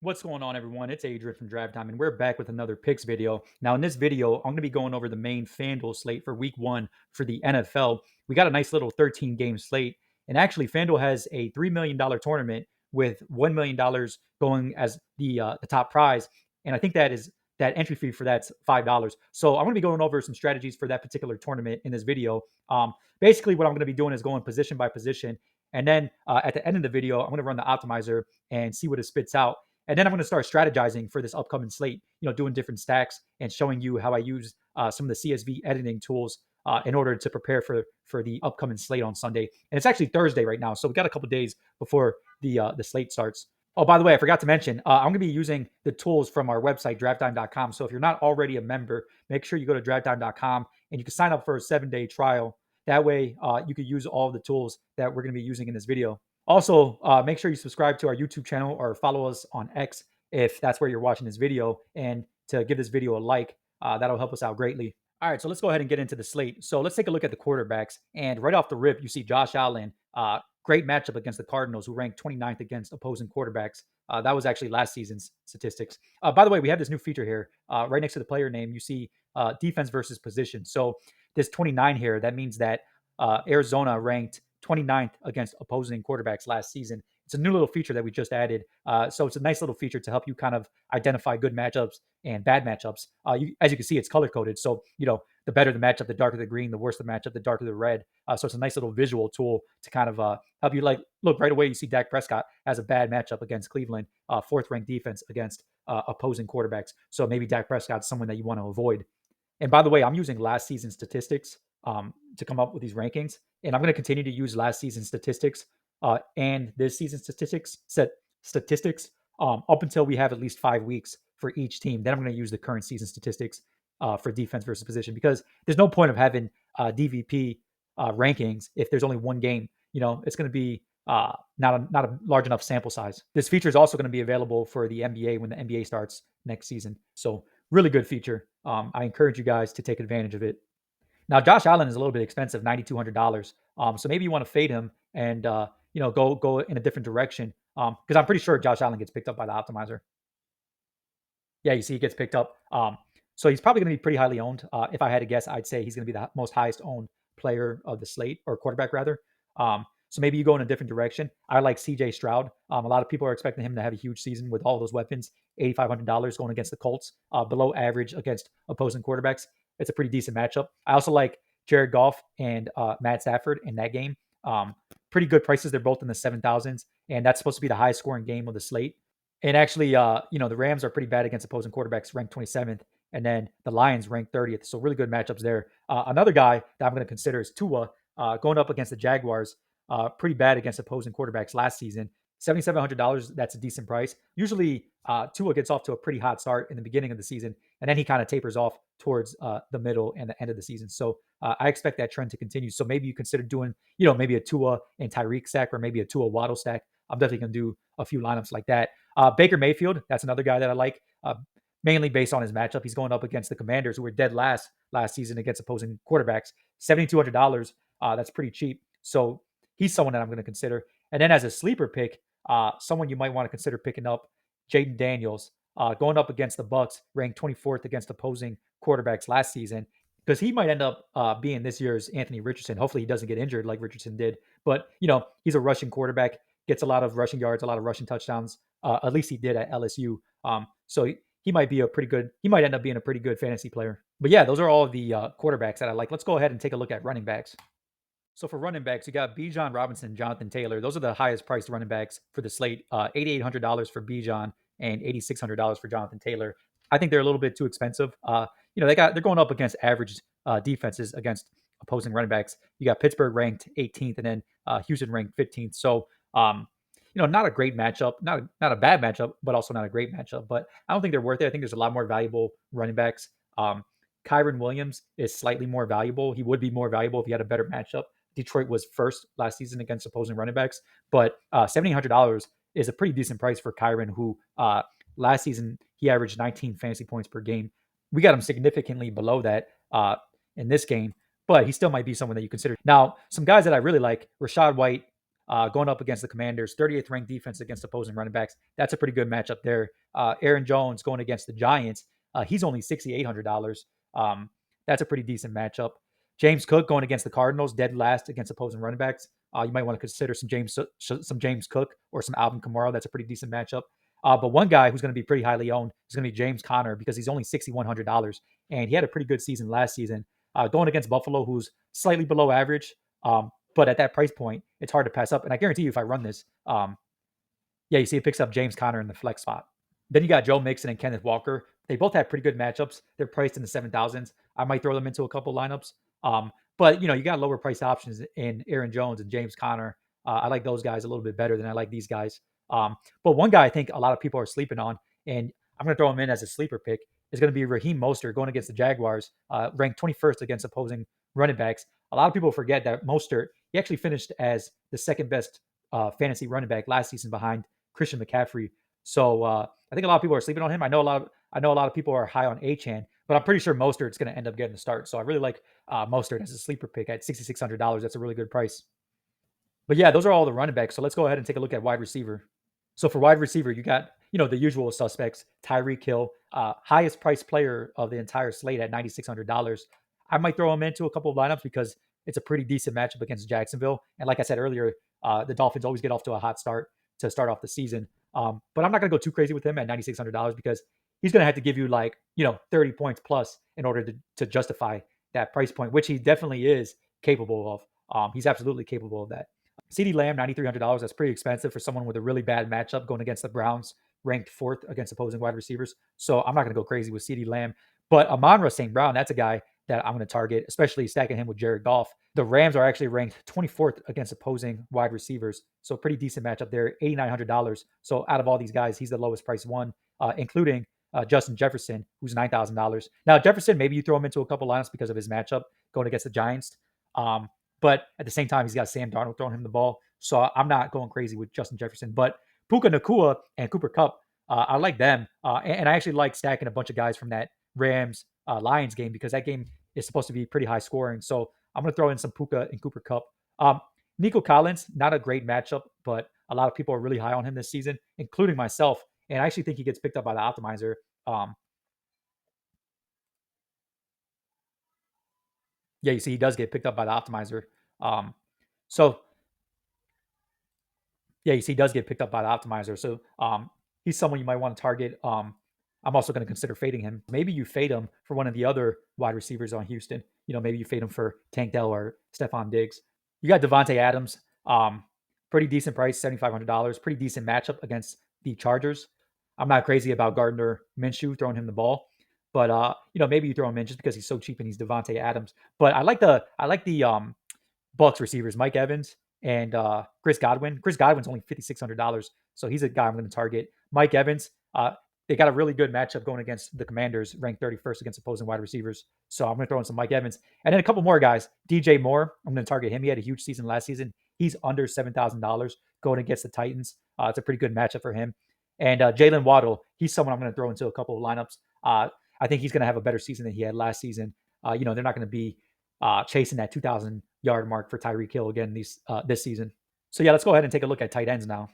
What's going on, everyone? It's Adrian from Drive Time, and we're back with another picks video. Now, in this video, I'm going to be going over the main FanDuel slate for Week 1 for the NFL. We got a nice little 13-game slate, and actually, FanDuel has a $3 million tournament with $1 million going as the top prize, and I think that entry fee for that's $5. So I'm going to be going over some strategies for that particular tournament in this video. Basically, what I'm going to be doing is going position by position, and then at the end of the video, I'm going to run the optimizer and see what it spits out. And then I'm going to start strategizing for this upcoming slate, doing different stacks and showing you how I use some of the CSV editing tools in order to prepare for the upcoming slate on Sunday. And it's actually Thursday right now, so we got a couple days before the slate starts. Oh, by the way, I forgot to mention, I'm going to be using the tools from our website, drafttime.com. So if you're not already a member, make sure you go to drafttime.com and you can sign up for a 7-day trial. That way, you can use all of the tools that we're going to be using in this video. Also, make sure you subscribe to our YouTube channel or follow us on X if that's where you're watching this video, and to give this video a like. That'll help us out greatly. All right, so let's go ahead and get into the slate. So let's take a look at the quarterbacks. And right off the rip, you see Josh Allen. Great matchup against the Cardinals, who ranked 29th against opposing quarterbacks. That was actually last season's statistics. By the way, we have this new feature here. Right next to the player name, you see defense versus position. So this 29 here, that means that Arizona ranked 29th against opposing quarterbacks last season. It's a new little feature that we just added. So it's a nice little feature to help you kind of identify good matchups and bad matchups. As you can see, it's color coded. So, the better the matchup, the darker the green, the worse the matchup, the darker the red. So it's a nice little visual tool to kind of help you look right away. You see Dak Prescott has a bad matchup against Cleveland, fourth ranked defense against opposing quarterbacks. So maybe Dak Prescott's someone that you want to avoid. And by the way, I'm using last season's statistics to come up with these rankings, and I'm going to continue to use last season's statistics and this season's statistics up until we have at least 5 weeks for each team. Then I'm going to use the current season statistics for defense versus position, because there's no point of having DVP rankings if there's only one game. It's going to be not a large enough sample size. This feature is also going to be available for the NBA when the NBA starts next season. So really good feature. I encourage you guys to take advantage of it. Now, Josh Allen is a little bit expensive, $9,200. So maybe you want to fade him and go in a different direction. Because I'm pretty sure Josh Allen gets picked up by the optimizer. Yeah, you see, he gets picked up. So he's probably going to be pretty highly owned. If I had to guess, I'd say he's going to be the most highest owned player of the slate, or quarterback rather. So maybe you go in a different direction. I like CJ Stroud. A lot of people are expecting him to have a huge season with all those weapons. $8,500 going against the Colts, below average against opposing quarterbacks. It's a pretty decent matchup. I also like Jared Goff and Matt Stafford in that game. Pretty good prices. They're both in the 7,000s, and that's supposed to be the highest scoring game of the slate. And actually, the Rams are pretty bad against opposing quarterbacks, ranked 27th, and then the Lions ranked 30th. So really good matchups there. Another guy that I'm going to consider is Tua, going up against the Jaguars. Pretty bad against opposing quarterbacks last season. $7,700. That's a decent price. Usually, Tua gets off to a pretty hot start in the beginning of the season, and then he kind of tapers off towards the middle and the end of the season. So I expect that trend to continue. So maybe you consider doing, maybe a Tua and Tyreek stack, or maybe a Tua Waddle stack. I'm definitely going to do a few lineups like that. Baker Mayfield, that's another guy that I like, mainly based on his matchup. He's going up against the Commanders, who were dead last season against opposing quarterbacks. $7,200. That's pretty cheap. So he's someone that I'm going to consider. And then as a sleeper pick, someone you might want to consider picking up, Jaden Daniels, going up against the Bucks, ranked 24th against opposing quarterbacks last season, because he might end up being this year's Anthony Richardson. Hopefully, he doesn't get injured like Richardson did. But he's a rushing quarterback, gets a lot of rushing yards, a lot of rushing touchdowns. At least he did at LSU. So he might be a pretty good. He might end up being a pretty good fantasy player. But yeah, those are all of the quarterbacks that I like. Let's go ahead and take a look at running backs. So for running backs, you got Bijan Robinson, Jonathan Taylor. Those are the highest priced running backs for the slate. $8,800 for Bijan and $8,600 for Jonathan Taylor. I think they're a little bit too expensive. They're going up against average defenses against opposing running backs. You got Pittsburgh ranked 18th, and then Houston ranked 15th. So not a great matchup, not a bad matchup, but also not a great matchup. But I don't think they're worth it. I think there's a lot more valuable running backs. Kyron Williams is slightly more valuable. He would be more valuable if he had a better matchup. Detroit was first last season against opposing running backs, but $7,800 is a pretty decent price for Kyron, who last season he averaged 19 fantasy points per game. We got him significantly below that in this game, but he still might be someone that you consider. Now, some guys that I really like: Rashad White, going up against the Commanders, 30th ranked defense against opposing running backs. That's a pretty good matchup there. Aaron Jones going against the Giants. He's only $6,800. Um, that's a pretty decent matchup. James Cook going against the Cardinals, dead last against opposing running backs. You might want to consider some James Cook or some Alvin Kamara. That's a pretty decent matchup. But one guy who's going to be pretty highly owned is going to be James Conner because he's only $6,100, and he had a pretty good season last season. Going against Buffalo, who's slightly below average, but at that price point, it's hard to pass up. And I guarantee you, if I run this, yeah, you see it picks up James Conner in the flex spot. Then you got Joe Mixon and Kenneth Walker. They both have pretty good matchups. They're priced in the 7,000s. I might throw them into a couple lineups. But you got lower price options in Aaron Jones and James Conner. I like those guys a little bit better than I like these guys. But one guy I think a lot of people are sleeping on, and I'm going to throw him in as a sleeper pick, is going to be Raheem Mostert going against the Jaguars, ranked 21st against opposing running backs. A lot of people forget that Mostert, he actually finished as the second best fantasy running back last season behind Christian McCaffrey. So I think a lot of people are sleeping on him. I know a lot of people are high on Achane, but I'm pretty sure Mostert's going to end up getting the start. So I really like Mostert as a sleeper pick at $6,600. That's a really good price. But yeah, those are all the running backs. So let's go ahead and take a look at wide receiver. So for wide receiver, you got the usual suspects: Tyreek Hill, highest priced player of the entire slate at $9,600. I might throw him into a couple of lineups because it's a pretty decent matchup against Jacksonville. And like I said earlier, the Dolphins always get off to a hot start to start off the season. But I'm not going to go too crazy with him at $9,600 because he's going to have to give you 30 points plus in order to justify that price point, which he definitely is capable of. He's absolutely capable of that. CeeDee Lamb, $9,300. That's pretty expensive for someone with a really bad matchup going against the Browns, ranked fourth against opposing wide receivers. So I'm not going to go crazy with CeeDee Lamb. But Amon-Ra St. Brown, that's a guy that I'm going to target, especially stacking him with Jared Goff. The Rams are actually ranked 24th against opposing wide receivers. So pretty decent matchup there, $8,900. So out of all these guys, he's the lowest priced one, including Justin Jefferson, who's $9,000. Now, Jefferson, maybe you throw him into a couple lineups because of his matchup going against the Giants. But at the same time, he's got Sam Darnold throwing him the ball. So I'm not going crazy with Justin Jefferson. But Puka Nacua and Cooper Kupp, I like them. And I actually like stacking a bunch of guys from that Rams Lions game because that game is supposed to be pretty high scoring. So I'm going to throw in some Puka and Cooper Kupp. Nico Collins, not a great matchup, but a lot of people are really high on him this season, including myself. And I actually think he gets picked up by the optimizer. Yeah, you see, he does get picked up by the optimizer. Um, so yeah, you see, he does get picked up by the optimizer. So he's someone you might want to target. I'm also going to consider fading him. Maybe you fade him for one of the other wide receivers on Houston. Maybe you fade him for Tank Dell or Stephon Diggs. You got Devontae Adams. Pretty decent price, $7,500. Pretty decent matchup against the Chargers. I'm not crazy about Gardner Minshew throwing him the ball, but maybe you throw him in just because he's so cheap and he's Devontae Adams. But I like the Bucks receivers, Mike Evans and Chris Godwin. Chris Godwin's only $5,600, so he's a guy I'm going to target. Mike Evans, they got a really good matchup going against the Commanders, ranked 31st against opposing wide receivers. So I'm going to throw in some Mike Evans. And then a couple more guys. DJ Moore, I'm going to target him. He had a huge season last season. He's under $7,000 going against the Titans. It's a pretty good matchup for him. And Jalen Waddle, he's someone I'm going to throw into a couple of lineups. I think he's going to have a better season than he had last season. They're not going to be chasing that 2,000 yard mark for Tyreek Hill again this season. So yeah, let's go ahead and take a look at tight ends now.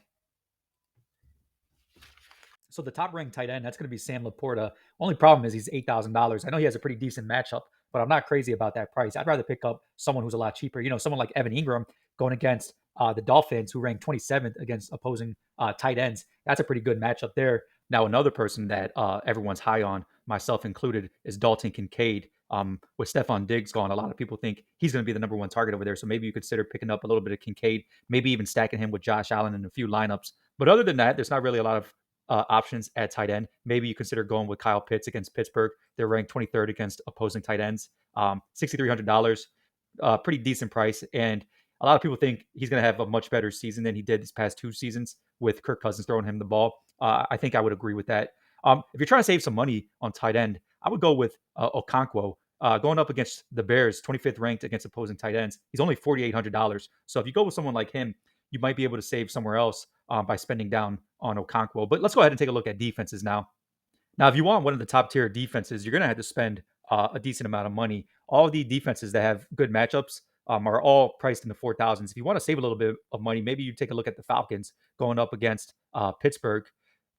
So the top ranked tight end, that's going to be Sam Laporta. Only problem is he's $8,000. I know he has a pretty decent matchup, but I'm not crazy about that price. I'd rather pick up someone who's a lot cheaper. Someone like Evan Ingram going against the Dolphins, who ranked 27th against opposing tight ends. That's a pretty good matchup there. Now, another person that everyone's high on, myself included, is Dalton Kincaid. With Stephon Diggs gone, a lot of people think he's going to be the number one target over there. So maybe you consider picking up a little bit of Kincaid, maybe even stacking him with Josh Allen in a few lineups. But other than that, there's not really a lot of options at tight end. Maybe you consider going with Kyle Pitts against Pittsburgh. They're ranked 23rd against opposing tight ends. $6,300, pretty decent price. And a lot of people think he's going to have a much better season than he did these past two seasons with Kirk Cousins throwing him the ball. I think I would agree with that. If you're trying to save some money on tight end, I would go with Okonkwo. Going up against the Bears, 25th ranked against opposing tight ends. He's only $4,800. So if you go with someone like him, you might be able to save somewhere else by spending down on Okonkwo. But let's go ahead and take a look at defenses now. Now, if you want one of the top tier defenses, you're going to have to spend a decent amount of money. All of the defenses that have good matchups, are all priced in the 4,000s. If you want to save a little bit of money, maybe you take a look at the Falcons going up against Pittsburgh,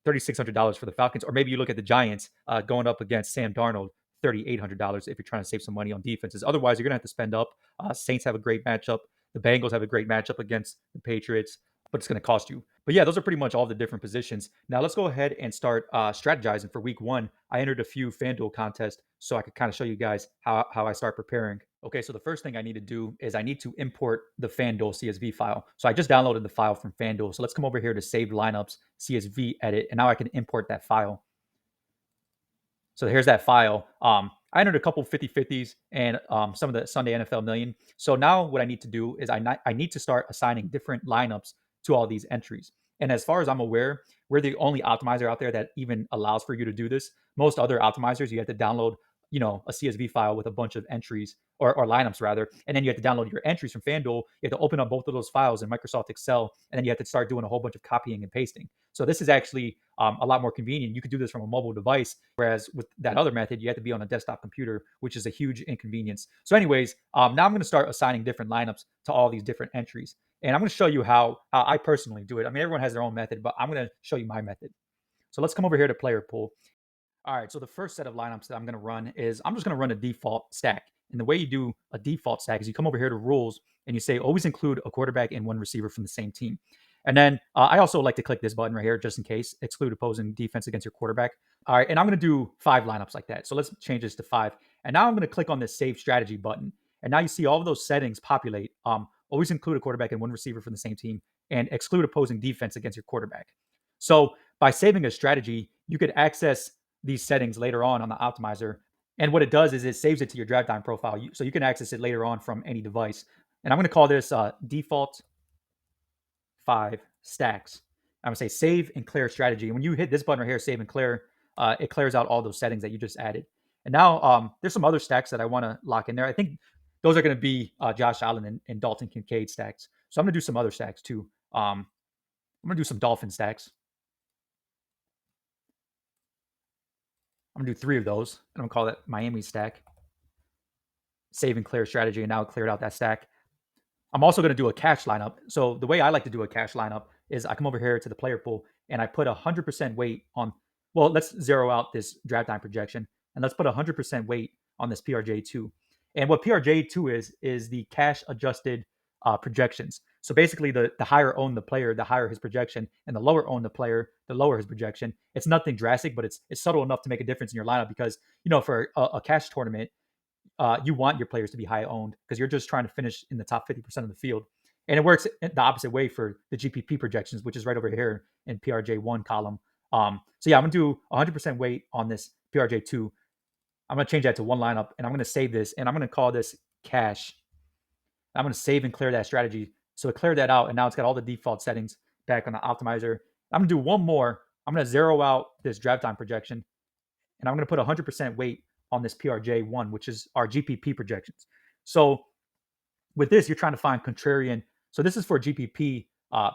$3,600 for the Falcons, or maybe you look at the Giants going up against Sam Darnold, $3,800 if you're trying to save some money on defenses. Otherwise, you're going to have to spend up. Saints have a great matchup. The Bengals have a great matchup against the Patriots, but it's going to cost you. But yeah, those are pretty much all the different positions. Now let's go ahead and start strategizing for week one. I entered a few FanDuel contests so I could kind of show you guys how I start preparing. Okay, so the first thing I need to do is I need to import the FanDuel CSV file. So I just downloaded the file from FanDuel. So let's come over here to Saved Lineups, CSV Edit, and now I can import that file. So here's that file. I entered a couple 50-50s and some of the Sunday NFL Million. So now what I need to do is I need to start assigning different lineups to all these entries. And as far as I'm aware, we're the only optimizer out there that even allows for you to do this. Most other optimizers, you have to download, a CSV file with a bunch of entries or lineups rather, and then you have to download your entries from FanDuel. You have to open up both of those files in Microsoft Excel, and then you have to start doing a whole bunch of copying and pasting. So this is actually a lot more convenient. You could do this from a mobile device, whereas with that other method, you have to be on a desktop computer, which is a huge inconvenience. So anyways, now I'm going to start assigning different lineups to all these different entries. And I'm going to show you how I personally do it. I mean, everyone has their own method, but I'm going to show you my method. So let's come over here to player pool. All right, so the first set of lineups that I'm going to run is I'm just going to run a default stack. And the way you do a default stack is you come over here to rules and you say always include a quarterback and one receiver from the same team. And then I also like to click this button right here just in case, exclude opposing defense against your quarterback. All right, and I'm going to do 5 lineups like that. So let's change this to 5. And now I'm going to click on this save strategy button. And now you see all of those settings populate. Always include a quarterback and one receiver from the same team and exclude opposing defense against your quarterback. So by saving a strategy, you could access these settings later on the optimizer. And what it does is it saves it to your drive time profile. So you can access it later on from any device. And I'm going to call this default 5 stacks. I'm going to say save and clear strategy. And when you hit this button right here, save and clear, it clears out all those settings that you just added. And now there's some other stacks that I want to lock in there. I think those are going to be Josh Allen and Dalton Kincaid stacks. So I'm going to do some other stacks too. I'm going to do some Dolphin stacks. I'm going to do 3 of those. And I'm going to call that Miami stack. Save and clear strategy. And now it cleared out that stack. I'm also going to do a cash lineup. So the way I like to do a cash lineup is I come over here to the player pool and I put 100% weight on, well, let's zero out this draft time projection and let's put 100% weight on this PRJ2. And what PRJ2 is the cash adjusted projections. So basically the higher owned the player, the higher his projection, and the lower owned the player, the lower his projection. It's nothing drastic, but it's subtle enough to make a difference in your lineup because, for a cash tournament, you want your players to be high owned because you're just trying to finish in the top 50% of the field. And it works the opposite way for the GPP projections, which is right over here in PRJ1 column. So yeah, I'm going to do 100% weight on this PRJ2. I'm going to change that to one lineup and I'm going to save this and I'm going to call this cash. I'm going to save and clear that strategy. So it cleared that out and now it's got all the default settings back on the optimizer. I'm going to do one more. I'm going to zero out this draft time projection and I'm going to put 100% weight on this PRJ1, which is our GPP projections. So with this, you're trying to find contrarian. So this is for GPP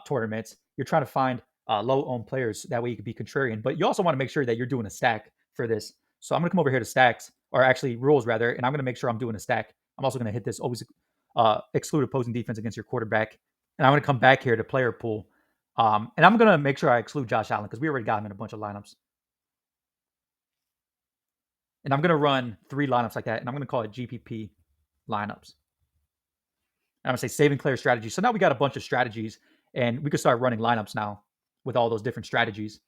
tournaments. You're trying to find low-owned players. That way you can be contrarian. But you also want to make sure that you're doing a stack for this. So I'm going to come over here to stacks, or actually rules rather, and I'm going to make sure I'm doing a stack. I'm also going to hit this always exclude opposing defense against your quarterback. And I'm going to come back here to player pool. And I'm going to make sure I exclude Josh Allen because we already got him in a bunch of lineups. And I'm going to run 3 lineups like that, and I'm going to call it GPP lineups. And I'm going to say save and clear strategy. So now we got a bunch of strategies, and we could start running lineups now with all those different strategies.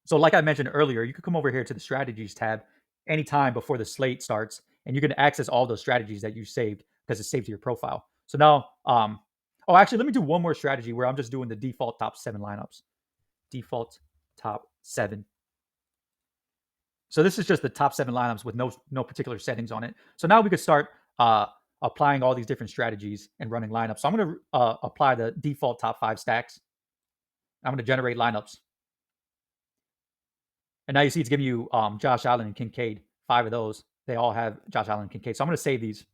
So like I mentioned earlier, you could come over here to the strategies tab anytime before the slate starts, and you can access all those strategies that you saved because it's saved to your profile. So now, actually, let me do one more strategy where I'm just doing the default top 7 lineups. Default top 7. So this is just the top 7 lineups with no particular settings on it. So now we could start applying all these different strategies and running lineups. So I'm going to apply the default top 5 stacks. I'm going to generate lineups. And now you see it's giving you Josh Allen and Kincaid, 5 of those. They all have Josh Allen and Kincaid. So I'm going to save these.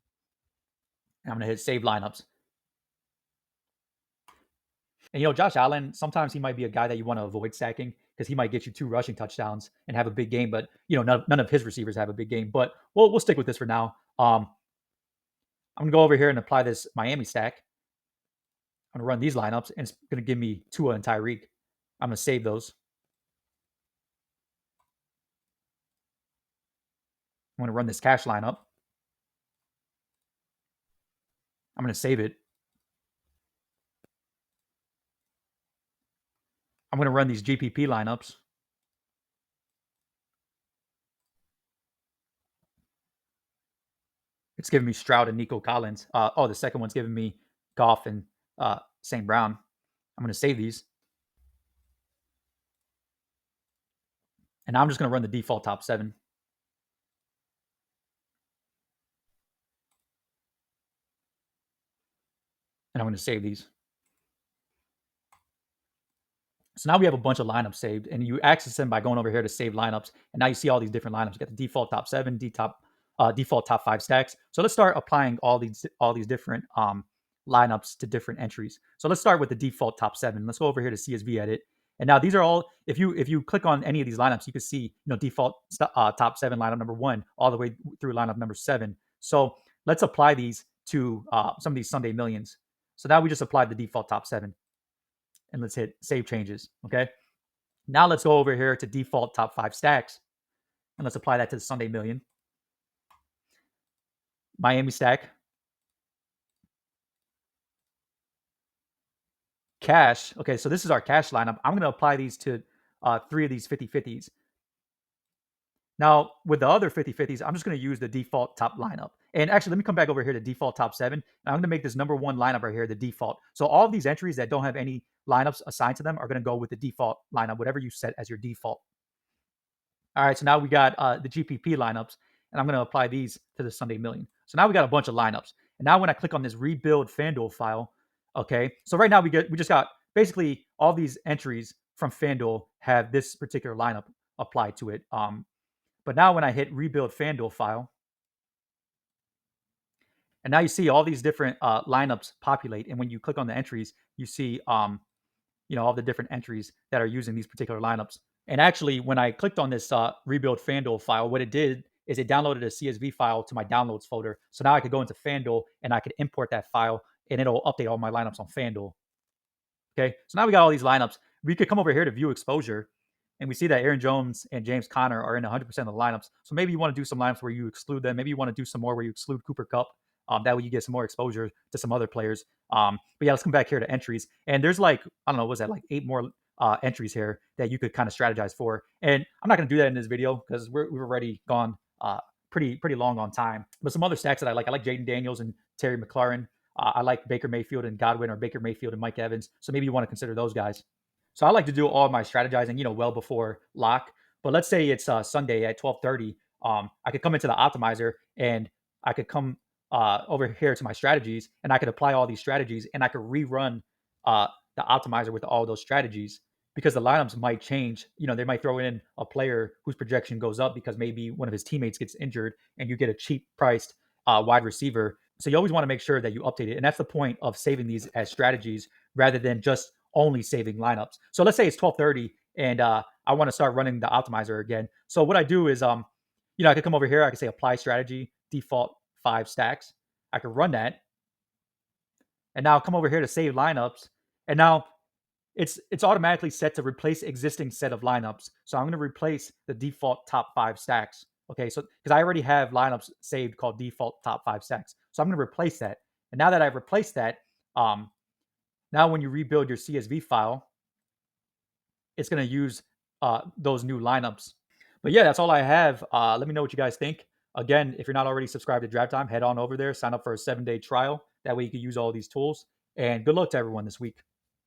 And I'm going to hit save lineups. And Josh Allen, sometimes he might be a guy that you want to avoid stacking because he might get you 2 rushing touchdowns and have a big game. But none of his receivers have a big game. But we'll stick with this for now. I'm gonna go over here and apply this Miami stack. I'm gonna run these lineups, and it's gonna give me Tua and Tyreek. I'm gonna save those. I'm gonna run this cash lineup. I'm gonna save it. I'm gonna run these GPP lineups. It's giving me Stroud and Nico Collins. The second one's giving me Goff and St. Brown. I'm gonna save these, and now I'm just gonna run the default top 7. And I'm gonna save these. So now we have a bunch of lineups saved, and you access them by going over here to save lineups. And now you see all these different lineups. You got the default top 7, default top 5 stacks. So let's start applying all these different lineups to different entries. So let's start with the default top 7. Let's go over here to CSV edit. And now these are all. If you click on any of these lineups, you can see default top 7 lineup number 1 all the way through lineup number 7. So let's apply these to some of these Sunday millions. So now we just applied the default top 7, and let's hit save changes. Okay. Now let's go over here to default top 5 stacks, and let's apply that to the Sunday million. Miami stack, cash. Okay, so this is our cash lineup. I'm going to apply these to 3 of these 50-50s. Now, with the other 50-50s, I'm just going to use the default top lineup. And actually, let me come back over here to default top 7. And I'm going to make this number 1 lineup right here the default. So all of these entries that don't have any lineups assigned to them are going to go with the default lineup, whatever you set as your default. All right, so now we got the GPP lineups, and I'm going to apply these to the Sunday million. So now we got a bunch of lineups. And now when I click on this rebuild FanDuel file, okay, so right now we just got basically all these entries from FanDuel have this particular lineup applied to it. But now when I hit rebuild FanDuel file, and now you see all these different lineups populate. And when you click on the entries, you see all the different entries that are using these particular lineups. And actually, when I clicked on this rebuild FanDuel file, what it did is it downloaded a CSV file to my downloads folder. So now I could go into FanDuel and I could import that file, and it'll update all my lineups on FanDuel. Okay, so now we got all these lineups. We could come over here to view exposure, and we see that Aaron Jones and James Conner are in 100% of the lineups. So maybe you want to do some lineups where you exclude them. Maybe you want to do some more where you exclude Cooper Kupp. That way you get some more exposure to some other players. But yeah, let's come back here to entries. And there's I don't know, was that like 8 more entries here that you could kind of strategize for. And I'm not going to do that in this video because we've already gone pretty long on time. But some other stacks that I like Jaden Daniels and Terry McLaurin. I like Baker Mayfield and Godwin, or Baker Mayfield and Mike Evans. So maybe you want to consider those guys. So I like to do all my strategizing, well before lock. But let's say it's Sunday at 12:30. I could come into the optimizer, and I could come over here to my strategies, and I could apply all these strategies, and I could rerun the optimizer with all those strategies, because the lineups might change. They might throw in a player whose projection goes up because maybe one of his teammates gets injured, and you get a cheap priced wide receiver. So you always want to make sure that you update it. And that's the point of saving these as strategies rather than just only saving lineups. So let's say it's 12:30 and I want to start running the optimizer again. So what I do is, I could come over here. I could say apply strategy, default 5 stacks. I could run that. And now come over here to save lineups. And now it's automatically set to replace existing set of lineups. So I'm going to replace the default top 5 stacks. Okay, so because I already have lineups saved called default top 5 stacks. So I'm going to replace that. And now that I've replaced that, now when you rebuild your CSV file, it's going to use those new lineups. But yeah, that's all I have. Let me know what you guys think. Again, if you're not already subscribed to Draft Time, head on over there, sign up for a 7-day trial. That way you can use all these tools. And good luck to everyone this week.